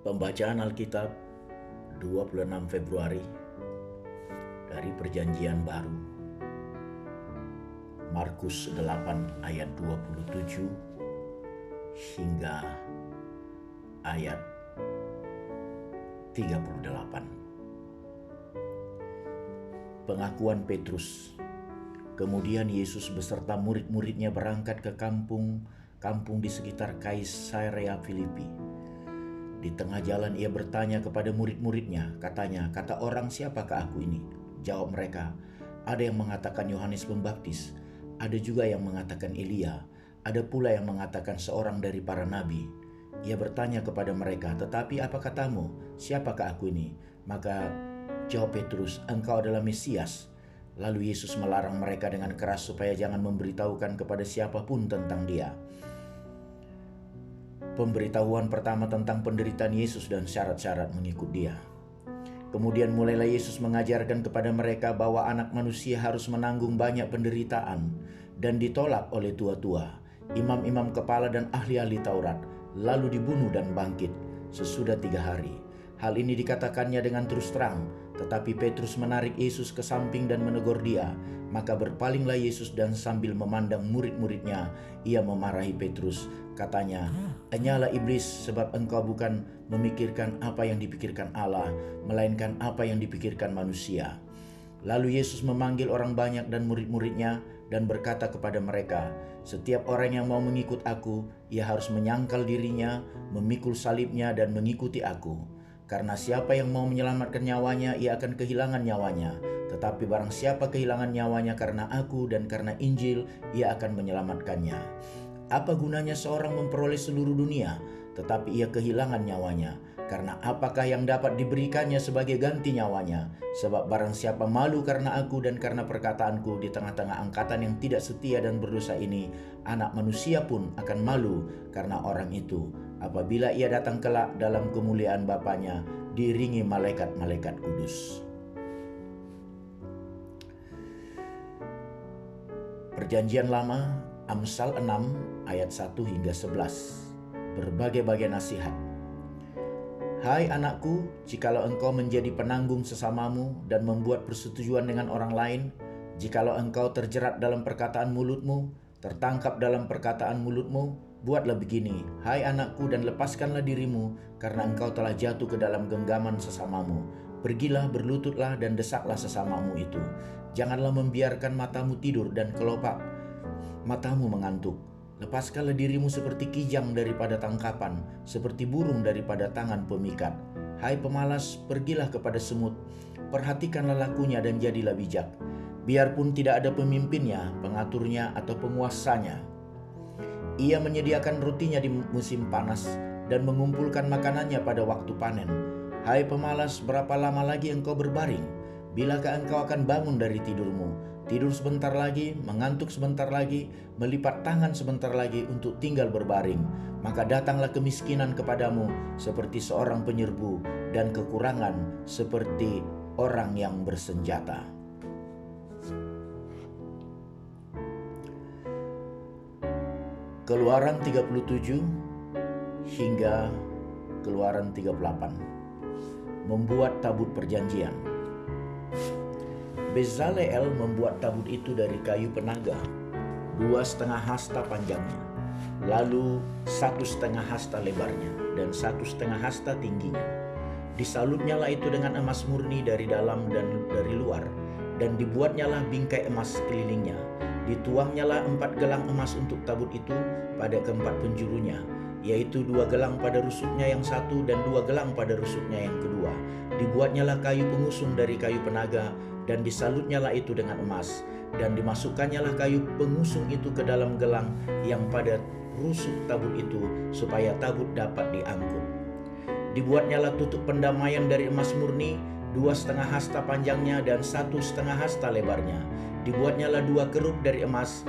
Pembacaan Alkitab 26 Februari dari Perjanjian Baru. Markus 8 ayat 27 hingga ayat 38. Pengakuan Petrus. Kemudian Yesus beserta murid-muridnya berangkat ke kampung di sekitar Kaisarea Filipi. Di tengah jalan ia bertanya kepada murid-muridnya, katanya, "Kata orang, siapakah aku ini?" Jawab mereka, "Ada yang mengatakan Yohanes Pembaptis, ada juga yang mengatakan Elia, ada pula yang mengatakan seorang dari para nabi." Ia bertanya kepada mereka, "Tetapi apa katamu? Siapakah aku ini?" Maka jawab Petrus, "Engkau adalah Mesias." Lalu Yesus melarang mereka dengan keras supaya jangan memberitahukan kepada siapapun tentang Dia. Pemberitahuan pertama tentang penderitaan Yesus dan syarat-syarat mengikut Dia. Kemudian mulailah Yesus mengajarkan kepada mereka bahwa Anak Manusia harus menanggung banyak penderitaan dan ditolak oleh tua-tua, imam-imam kepala dan ahli-ahli Taurat, lalu dibunuh dan bangkit sesudah 3 hari. Hal ini dikatakannya dengan terus terang, tetapi Petrus menarik Yesus ke samping dan menegur dia. Maka berpalinglah Yesus dan sambil memandang murid-muridnya, ia memarahi Petrus. Katanya, "Enyalah iblis, sebab engkau bukan memikirkan apa yang dipikirkan Allah, melainkan apa yang dipikirkan manusia." Lalu Yesus memanggil orang banyak dan murid-muridnya dan berkata kepada mereka, "Setiap orang yang mau mengikut aku, ia harus menyangkal dirinya, memikul salibnya dan mengikuti aku. Karena siapa yang mau menyelamatkan nyawanya, ia akan kehilangan nyawanya. Tetapi barang siapa kehilangan nyawanya karena aku dan karena Injil, ia akan menyelamatkannya. Apa gunanya seorang memperoleh seluruh dunia, tetapi ia kehilangan nyawanya? Karena apakah yang dapat diberikannya sebagai ganti nyawanya? Sebab barang siapa malu karena aku dan karena perkataanku di tengah-tengah angkatan yang tidak setia dan berdosa ini, Anak Manusia pun akan malu karena orang itu, apabila ia datang kelak dalam kemuliaan Bapanya, diiringi malaikat-malaikat kudus." Perjanjian Lama, Amsal 6 ayat 1 hingga 11. Berbagai-bagai nasihat. "Hai anakku, jikalau engkau menjadi penanggung sesamamu dan membuat persetujuan dengan orang lain, jikalau engkau terjerat dalam perkataan mulutmu, tertangkap dalam perkataan mulutmu, buatlah begini, hai anakku, dan lepaskanlah dirimu, karena engkau telah jatuh ke dalam genggaman sesamamu. Pergilah, berlututlah, dan desaklah sesamamu itu. Janganlah membiarkan matamu tidur dan kelopak matamu mengantuk. Lepaskanlah dirimu seperti kijang daripada tangkapan, seperti burung daripada tangan pemikat. Hai pemalas, pergilah kepada semut, perhatikanlah lakunya dan jadilah bijak. Biarpun tidak ada pemimpinnya, pengaturnya, atau penguasanya. Ia menyediakan rotinya di musim panas dan mengumpulkan makanannya pada waktu panen. Hai pemalas, berapa lama lagi engkau berbaring? Bilakah engkau akan bangun dari tidurmu? Tidur sebentar lagi, mengantuk sebentar lagi, melipat tangan sebentar lagi untuk tinggal berbaring. Maka datanglah kemiskinan kepadamu seperti seorang penyerbu, dan kekurangan seperti orang yang bersenjata." Keluaran 37 hingga Keluaran 38. Membuat tabut perjanjian. Bezaleel membuat tabut itu dari kayu penaga, 2,5 hasta panjangnya, lalu 1,5 hasta lebarnya, dan 1,5 hasta tingginya. Disalutnyalah itu dengan emas murni dari dalam dan dari luar, dan dibuatnyalah bingkai emas sekelilingnya. Dituangnyalah 4 gelang emas untuk tabut itu pada keempat penjurunya, yaitu 2 gelang pada rusuknya yang satu dan 2 gelang pada rusuknya yang kedua. Dibuatnyalah kayu pengusung dari kayu penaga, dan disalutnyalah itu dengan emas, dan dimasukannyalah kayu pengusung itu ke dalam gelang yang pada rusuk tabut itu, supaya tabut dapat diangkut. Dibuatnyalah tutup pendamaian dari emas murni, 2,5 hasta panjangnya dan 1,5 hasta lebarnya. Dibuatnyalah 2 kerup dari emas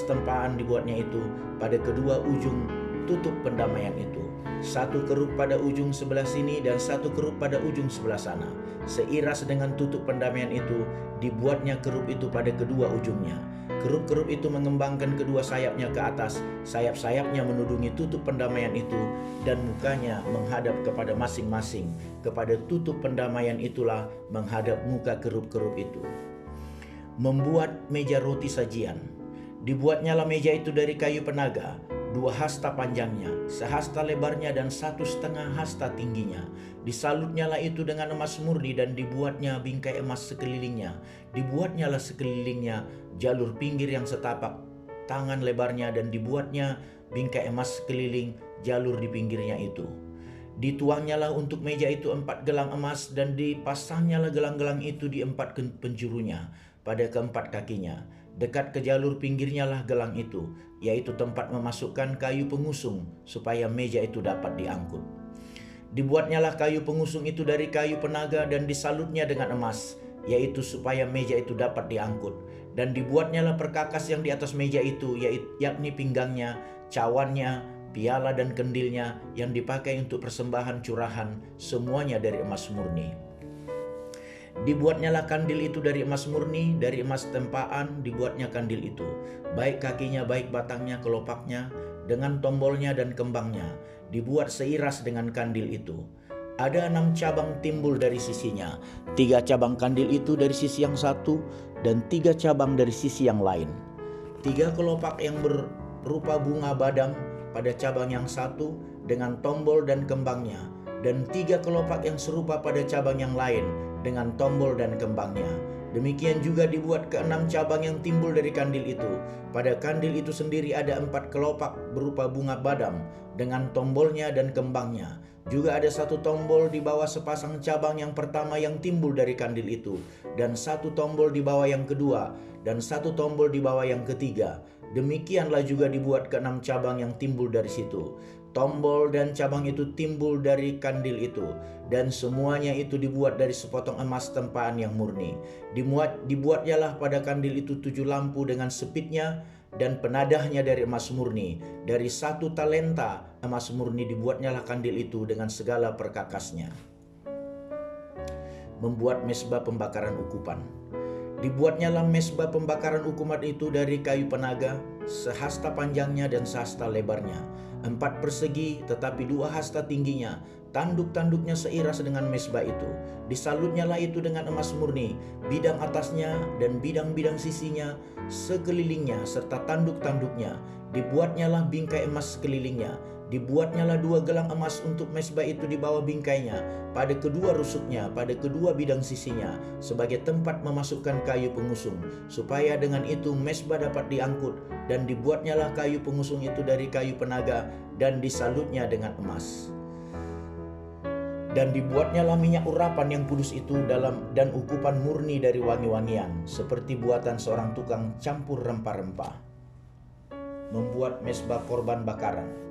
tempaan dibuatnya itu pada kedua ujung tutup pendamaian itu. 1 kerup pada ujung sebelah sini dan 1 kerup pada ujung sebelah sana. Seiras dengan tutup pendamaian itu, dibuatnya kerup itu pada kedua ujungnya. Kerup-kerup itu mengembangkan kedua sayapnya ke atas, sayap-sayapnya menudungi tutup pendamaian itu, dan mukanya menghadap kepada masing-masing. Kepada tutup pendamaian itulah menghadap muka kerup-kerup itu. Membuat meja roti sajian. Dibuatnyalah meja itu dari kayu penaga, 2 hasta panjangnya, 1 hasta lebarnya, dan 1,5 hasta tingginya. Disalutnyalah itu dengan emas murni, dan dibuatnya bingkai emas sekelilingnya. Dibuatnyalah sekelilingnya jalur pinggir yang setapak tangan lebarnya, dan dibuatnya bingkai emas sekeliling jalur di pinggirnya itu. Dituangnyalah untuk meja itu 4 gelang emas, dan dipasangnyalah gelang-gelang itu di 4 penjurunya pada keempat kakinya. Dekat ke jalur pinggirnya lah gelang itu, yaitu tempat memasukkan kayu pengusung supaya meja itu dapat diangkut. Dibuatnyalah kayu pengusung itu dari kayu penaga, dan disalutnya dengan emas, yaitu supaya meja itu dapat diangkut. Dan dibuatnyalah perkakas yang di atas meja itu, yakni pinggangnya, cawannya, piala dan kendilnya yang dipakai untuk persembahan curahan, semuanya dari emas murni. Dibuatnyalah kandil itu dari emas murni, dari emas tempaan dibuatnya kandil itu, baik kakinya, baik batangnya, kelopaknya, dengan tombolnya dan kembangnya, dibuat seiras dengan kandil itu. Ada 6 cabang timbul dari sisinya, 3 cabang kandil itu dari sisi yang satu, dan 3 cabang dari sisi yang lain. 3 kelopak yang berupa bunga badam pada cabang yang satu dengan tombol dan kembangnya, dan 3 kelopak yang serupa pada cabang yang lain dengan tombol dan kembangnya. Demikian juga dibuat ke-6 cabang yang timbul dari kandil itu. Pada kandil itu sendiri ada 4 kelopak berupa bunga badam dengan tombolnya dan kembangnya. Juga ada 1 tombol di bawah sepasang cabang yang pertama yang timbul dari kandil itu, dan 1 tombol di bawah yang kedua, dan 1 tombol di bawah yang ketiga. Demikianlah juga dibuat ke-6 cabang yang timbul dari situ. Tombol dan cabang itu timbul dari kandil itu, dan semuanya itu dibuat dari sepotong emas tempaan yang murni. Dibuatnyalah pada kandil itu 7 lampu dengan sepitnya, dan penadahnya dari emas murni. Dari 1 talenta emas murni dibuatnyalah kandil itu dengan segala perkakasnya. Membuat mesbah pembakaran ukupan. Dibuatnyalah mesbah pembakaran ukupan itu dari kayu penaga, 1 hasta panjangnya dan 1 hasta lebarnya, 4 persegi tetapi 2 hasta tingginya. Tanduk-tanduknya seiras dengan mesbah itu. Disalutnyalah itu dengan emas murni, bidang atasnya dan bidang-bidang sisinya, sekelilingnya serta tanduk-tanduknya. Dibuatnyalah bingkai emas sekelilingnya. Dibuatnyalah 2 gelang emas untuk mesbah itu di bawah bingkainya, pada kedua rusuknya, pada kedua bidang sisinya, sebagai tempat memasukkan kayu pengusung, supaya dengan itu mesbah dapat diangkut. Dan dibuatnyalah kayu pengusung itu dari kayu penaga, dan disalutnya dengan emas. Dan dibuatnyalah minyak urapan yang kudus itu dan ukupan murni dari wangi-wangian, seperti buatan seorang tukang campur rempah-rempah. Membuat mesbah korban bakaran.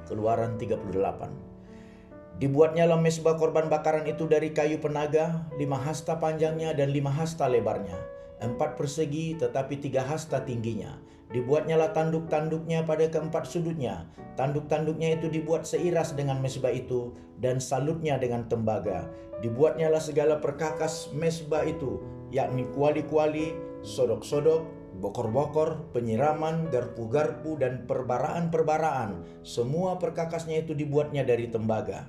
Keluaran 38. Dibuatnyalah mesbah korban bakaran itu dari kayu penaga, 5 hasta panjangnya dan 5 hasta lebarnya, 4 persegi tetapi 3 hasta tingginya. Dibuatnyalah tanduk-tanduknya pada keempat sudutnya. Tanduk-tanduknya itu dibuat seiras dengan mesbah itu, dan salutnya dengan tembaga. Dibuatnyalah segala perkakas mesbah itu, yakni kuali-kuali, sodok-sodok, bokor-bokor, penyiraman, garpu-garpu, dan perbaraan-perbaraan. Semua perkakasnya itu dibuatnya dari tembaga.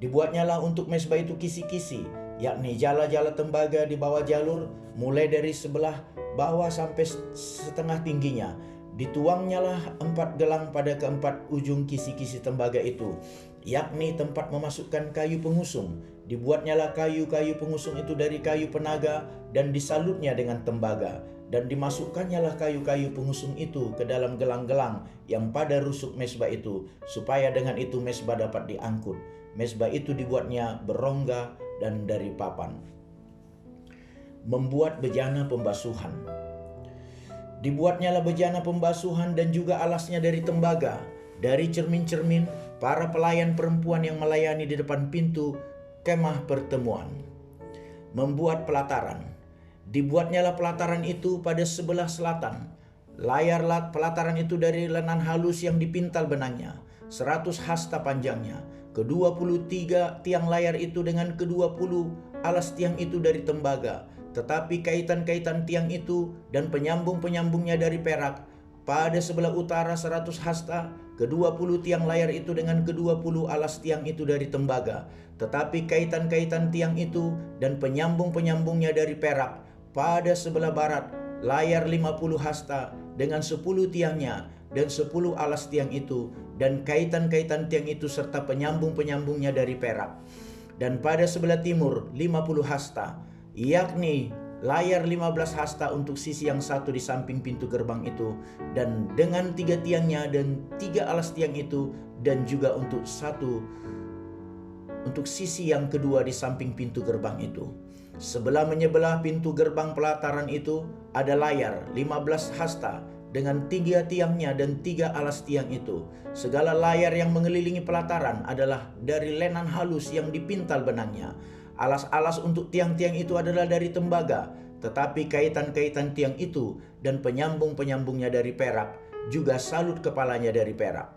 Dibuatnyalah untuk mesbah itu kisi-kisi, yakni jala-jala tembaga di bawah jalur, mulai dari sebelah bawah sampai setengah tingginya. Dituangnyalah 4 gelang pada keempat ujung kisi-kisi tembaga itu, yakni tempat memasukkan kayu pengusung. Dibuatnyalah kayu-kayu pengusung itu dari kayu penaga, dan disalutnya dengan tembaga. Dan dimasukkannya kayu-kayu pengusung itu ke dalam gelang-gelang yang pada rusuk mesbah itu, supaya dengan itu mesbah dapat diangkut. Mesbah itu dibuatnya berongga dan dari papan. Membuat bejana pembasuhan. Dibuatnyalah bejana pembasuhan dan juga alasnya dari tembaga, dari cermin-cermin para pelayan perempuan yang melayani di depan pintu kemah pertemuan. Membuat pelataran. Dibuatnyalah pelataran itu pada sebelah selatan. Layar pelataran itu dari lenan halus yang dipintal benangnya, 100 hasta panjangnya. Ke-23 tiang layar itu dengan ke-20 alas tiang itu dari tembaga. tetapi kaitan-kaitan tiang itu dan penyambung-penyambungnya dari perak. Pada sebelah utara 100 hasta, ke-20 tiang layar itu dengan ke-20 alas tiang itu dari tembaga. Tetapi kaitan-kaitan tiang itu dan penyambung-penyambungnya dari perak. Pada sebelah barat, layar 50 hasta dengan 10 tiangnya dan 10 alas tiang itu, dan kaitan-kaitan tiang itu serta penyambung-penyambungnya dari perak. Dan pada sebelah timur 50 hasta, yakni layar 15 hasta untuk sisi yang satu di samping pintu gerbang itu, dan dengan 3 tiangnya dan 3 alas tiang itu, dan juga untuk sisi yang kedua di samping pintu gerbang itu. Sebelah menyebelah pintu gerbang pelataran itu ada layar 15 hasta dengan 3 tiangnya dan 3 alas tiang itu. Segala layar yang mengelilingi pelataran adalah dari lenan halus yang dipintal benangnya. Alas-alas untuk tiang-tiang itu adalah dari tembaga, tetapi kaitan-kaitan tiang itu dan penyambung-penyambungnya dari perak, juga salut kepalanya dari perak.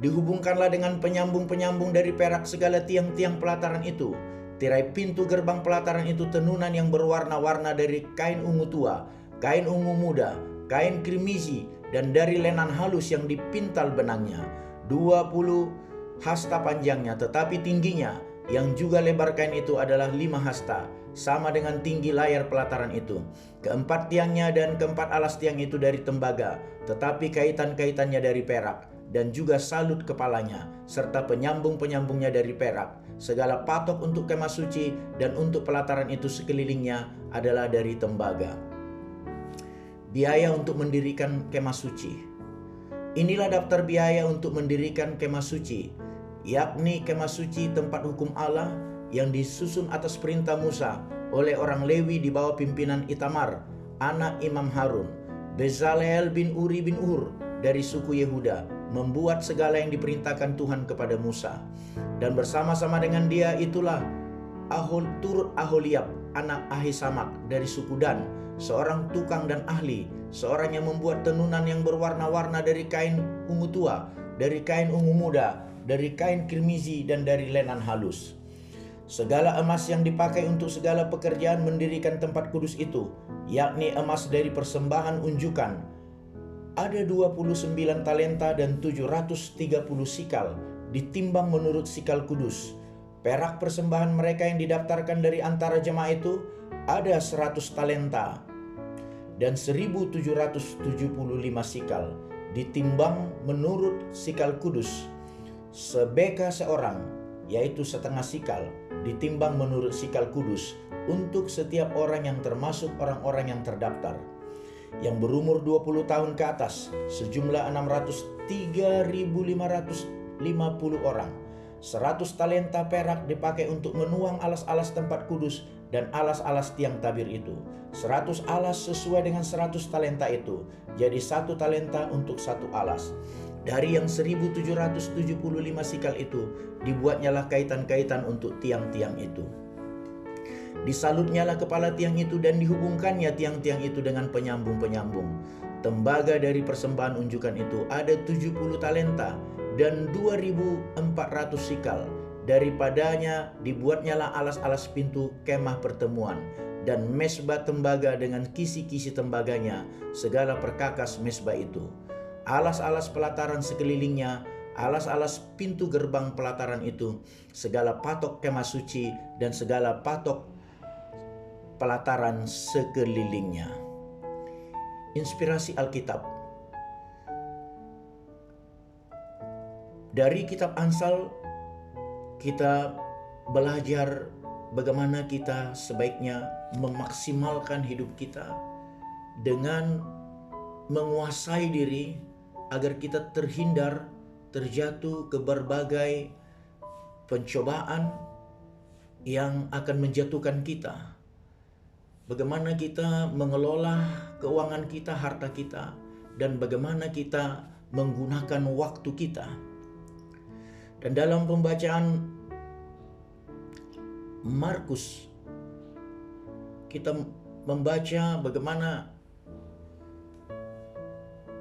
Dihubungkanlah dengan penyambung-penyambung dari perak segala tiang-tiang pelataran itu. Tirai pintu gerbang pelataran itu tenunan yang berwarna-warna dari kain ungu tua, kain ungu muda, kain kirmizi, dan dari lenan halus yang dipintal benangnya. 20 hasta panjangnya, tetapi tingginya yang juga lebar kain itu adalah 5 hasta, sama dengan tinggi layar pelataran itu. Keempat tiangnya dan keempat alas tiang itu dari tembaga, tetapi kaitan-kaitannya dari perak, dan juga salut kepalanya, serta penyambung-penyambungnya dari perak. Segala patok untuk kemah suci dan untuk pelataran itu sekelilingnya adalah dari tembaga. Biaya untuk mendirikan kemah suci. Inilah daftar biaya untuk mendirikan kemah suci, yakni kemah suci tempat hukum Allah yang disusun atas perintah Musa oleh orang Lewi di bawah pimpinan Itamar, anak Imam Harun. Bezaleel bin Uri bin Hur dari suku Yehuda membuat segala yang diperintahkan Tuhan kepada Musa. Dan bersama-sama dengan dia itulah turut Aholiab, anak Ahisamak dari suku Dan, seorang tukang dan ahli, seorang yang membuat tenunan yang berwarna-warna dari kain ungu tua, dari kain ungu muda, dari kain kirmizi, dan dari lenan halus. Segala emas yang dipakai untuk segala pekerjaan mendirikan tempat kudus itu, yakni emas dari persembahan unjukan, ada 29 talenta dan 730 sikal, ditimbang menurut sikal kudus. Perak persembahan mereka yang didaftarkan dari antara jemaah itu ada 100 talenta dan 1775 sikal, ditimbang menurut sikal kudus. Sebeka seorang, yaitu setengah sikal, ditimbang menurut sikal kudus untuk setiap orang yang termasuk orang-orang yang terdaftar, yang berumur 20 tahun ke atas, sejumlah 603.550 orang. 100 talenta perak dipakai untuk menuang alas-alas tempat kudus dan alas-alas tiang tabir itu. 100 alas sesuai dengan 100 talenta itu, jadi 1 talenta untuk 1 alas. Dari yang 1775 sikal itu, dibuatnyalah kaitan-kaitan untuk tiang-tiang itu. Disalutnyalah kepala tiang itu dan dihubungkannya tiang-tiang itu dengan penyambung-penyambung. Tembaga dari persembahan unjukan itu ada 70 talenta dan 2.400 sikal. Daripadanya dibuatnyalah alas-alas pintu kemah pertemuan dan mesbah tembaga dengan kisi-kisi tembaganya, segala perkakas mesbah itu. Alas-alas pelataran sekelilingnya, alas-alas pintu gerbang pelataran itu, segala patok kemah suci dan segala patok pelataran sekelilingnya. Inspirasi Alkitab. Dari kitab Amsal kita belajar bagaimana kita sebaiknya memaksimalkan hidup kita dengan menguasai diri agar kita terhindar terjatuh ke berbagai pencobaan yang akan menjatuhkan kita. Bagaimana kita mengelola keuangan kita, harta kita, dan bagaimana kita menggunakan waktu kita. Dan dalam pembacaan Markus, kita membaca bagaimana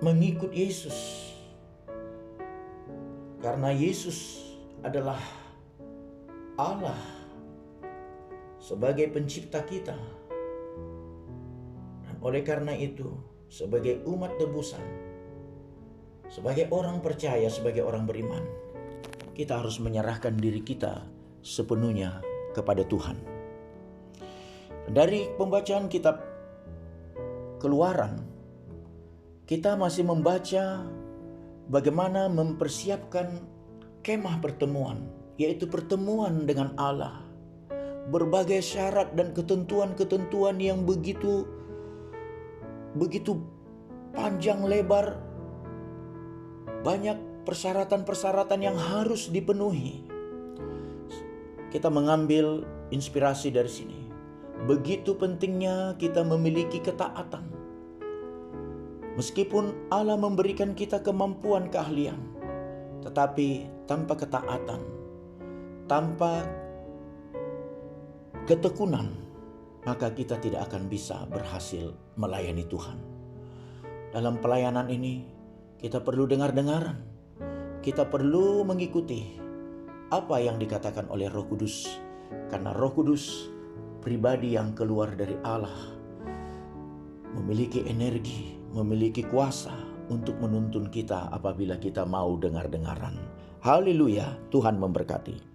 mengikut Yesus. Karena Yesus adalah Allah sebagai pencipta kita. Oleh karena itu, sebagai umat tebusan, sebagai orang percaya, sebagai orang beriman, kita harus menyerahkan diri kita sepenuhnya kepada Tuhan. Dari pembacaan kitab Keluaran, kita masih membaca bagaimana mempersiapkan kemah pertemuan, yaitu pertemuan dengan Allah. Berbagai syarat dan ketentuan-ketentuan yang begitu panjang lebar, banyak persyaratan-persyaratan yang harus dipenuhi. Kita mengambil inspirasi dari sini. Begitu pentingnya kita memiliki ketaatan. Meskipun Allah memberikan kita kemampuan, keahlian, tetapi tanpa ketaatan, tanpa ketekunan, maka kita tidak akan bisa berhasil melayani Tuhan. Dalam pelayanan ini, kita perlu dengar-dengaran. Kita perlu mengikuti apa yang dikatakan oleh Roh Kudus. Karena Roh Kudus, pribadi yang keluar dari Allah, memiliki energi, memiliki kuasa untuk menuntun kita apabila kita mau dengar-dengaran. Haleluya, Tuhan memberkati.